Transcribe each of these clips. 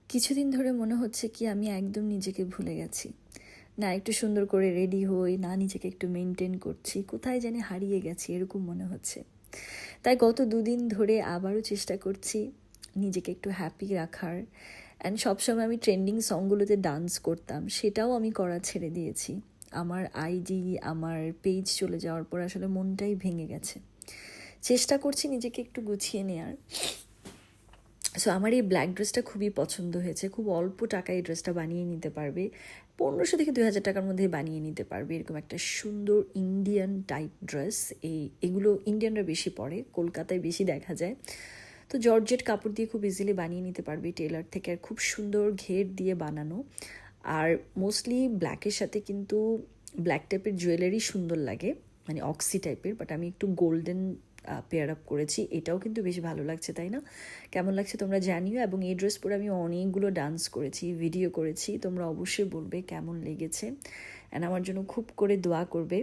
কিছুদিন ধরে মনে হচ্ছে কি আমি একদম নিজেকে ভুলে গেছি। না একটু সুন্দর করে রেডি হই, না নিজেকে একটু মেনটেন করছি, কোথায় জানি হারিয়ে গেছি এরকম মনে হচ্ছে। তাই গত দুদিন ধরে আবারও চেষ্টা করছি নিজেকে একটু হ্যাপি রাখার। অ্যান্ড সবসময় আমি ট্রেন্ডিং সংগুলোতে ডান্স করতাম, সেটাও আমি করা ছেড়ে দিয়েছি। আমার আইডি, আমার পেজ চলে যাওয়ার পর আসলে মনটাই ভেঙে গেছে। চেষ্টা করছি নিজেকে একটু গুছিয়ে নেওয়ার। সো আমার এই ব্ল্যাক ড্রেসটা খুবই পছন্দ হয়েছে। খুব অল্প টাকায় এই ড্রেসটা বানিয়ে নিতে পারবে, 1500 থেকে 2000 টাকার মধ্যে বানিয়ে নিতে পারবে। এরকম একটা সুন্দর ইন্ডিয়ান টাইপ ড্রেস। এগুলো ইন্ডিয়ানরা বেশি পরে, কলকাতায় বেশি দেখা যায়। তো জর্জেট কাপড় দিয়ে খুব ইজিলি বানিয়ে নিতে পারবে টেলার থেকে, আর খুব সুন্দর ঘের দিয়ে বানানো। আর মোস্টলি ব্ল্যাকের সাথে কিন্তু ব্ল্যাক টাইপের জুয়েলারি সুন্দর লাগে, মানে অক্সি টাইপের, বাট আমি একটু গোল্ডেন পেয়ার আপ করেছি। এটাও কিন্তু বেশ ভালো লাগছে, তাই না? কেমন লাগছে তোমরা জানিও। এবং এই ড্রেস পরে আমি অনেকগুলো ডান্স করেছি, ভিডিও করেছি, তোমরা অবশ্যই বলবে কেমন লেগেছে। অ্যান্ড আমার জন্য খুব করে দোয়া করবে।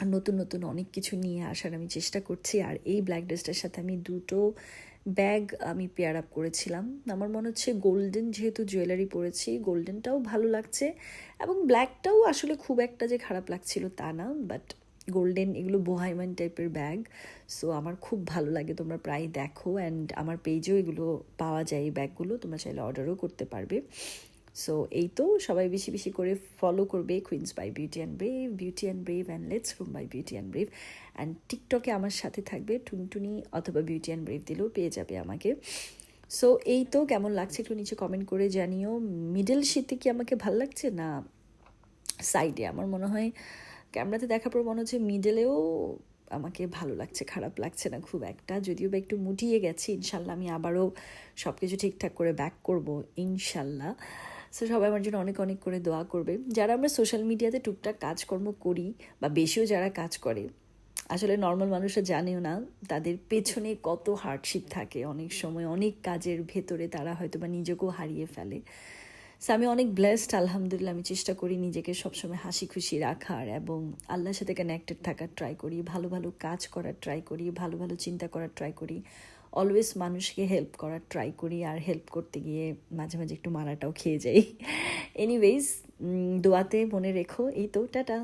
আর নতুন নতুন অনেক কিছু নিয়ে আসার আমি চেষ্টা করছি। আর এই ব্ল্যাক ড্রেসটার সাথে আমি দুটো ব্যাগ আমি পেয়ার আপ করেছিলাম। আমার মনে হচ্ছে গোল্ডেন, যেহেতু জুয়েলারি পরেছি, গোল্ডেনটাও ভালো লাগছে এবং ব্ল্যাকটাও আসলে খুব একটা যে খারাপ লাগছিল তা না, বাট গোল্ডেন এগুলো বোহাইমান টাইপের ব্যাগ। সো আমার খুব ভালো লাগে, তোমরা প্রায় দেখো। অ্যান্ড আমার পেজেও এগুলো পাওয়া যায়, এই ব্যাগগুলো তোমরা চাইলে অর্ডারও করতে পারবে। সো এই তো, সবাই বেশি বেশি করে ফলো করবে queens by beauty and brave, beauty and brave and let's room by beauty and brave. And টিকটকে আমার সাথে থাকবে, টুনটুনি অথবা বিউটি অ্যান্ড ব্রেভ দিলেও পেয়ে যাবে আমাকে। সো এই তো, কেমন লাগছে একটু নিচে কমেন্ট করে জানিও। মিডল শীতে কি আমাকে ভাল লাগছে, না সাইডে? আমার মনে হয় ক্যামেরাতে দেখার পর মনে হচ্ছে মিডলেও আমাকে ভালো লাগছে, খারাপ লাগছে না খুব একটা। যদিও বা একটু মুটিয়ে গেছি, ইনশাল্লাহ আমি আবারও সব কিছু ঠিকঠাক করে ব্যাক করব ইনশাল্লাহ। সো সবাই আমার জন্য অনেক অনেক করে দোয়া করবে। যারা আমরা সোশ্যাল মিডিয়াতে টুকটাক কাজকর্ম করি, বা বেশিও যারা কাজ করে, আসলে নর্মাল মানুষরা জানেও না তাদের পেছনে কত হার্ডশিপ থাকে। অনেক সময় অনেক কাজের ভেতরে তারা হয়তো বা নিজেকেও হারিয়ে ফেলে। সো আমি অনেক ব্লেসড, আলহামদুলিল্লাহ। আমি চেষ্টা করি নিজেকে সবসময় হাসি খুশি রাখার এবং আল্লাহর সাথে কানেক্টেড থাকার ট্রাই করি, ভালো ভালো কাজ করার ট্রাই করি, ভালো ভালো চিন্তা করার ট্রাই করি, অলওয়েজ মানুষকে হেল্প করার ট্রাই করি। আর হেল্প করতে গিয়ে মাঝে মাঝে একটু মারাটাও খেয়ে যাই। এনিওয়েজ, দোয়াতে মনে রেখো। এই তো, টাটা।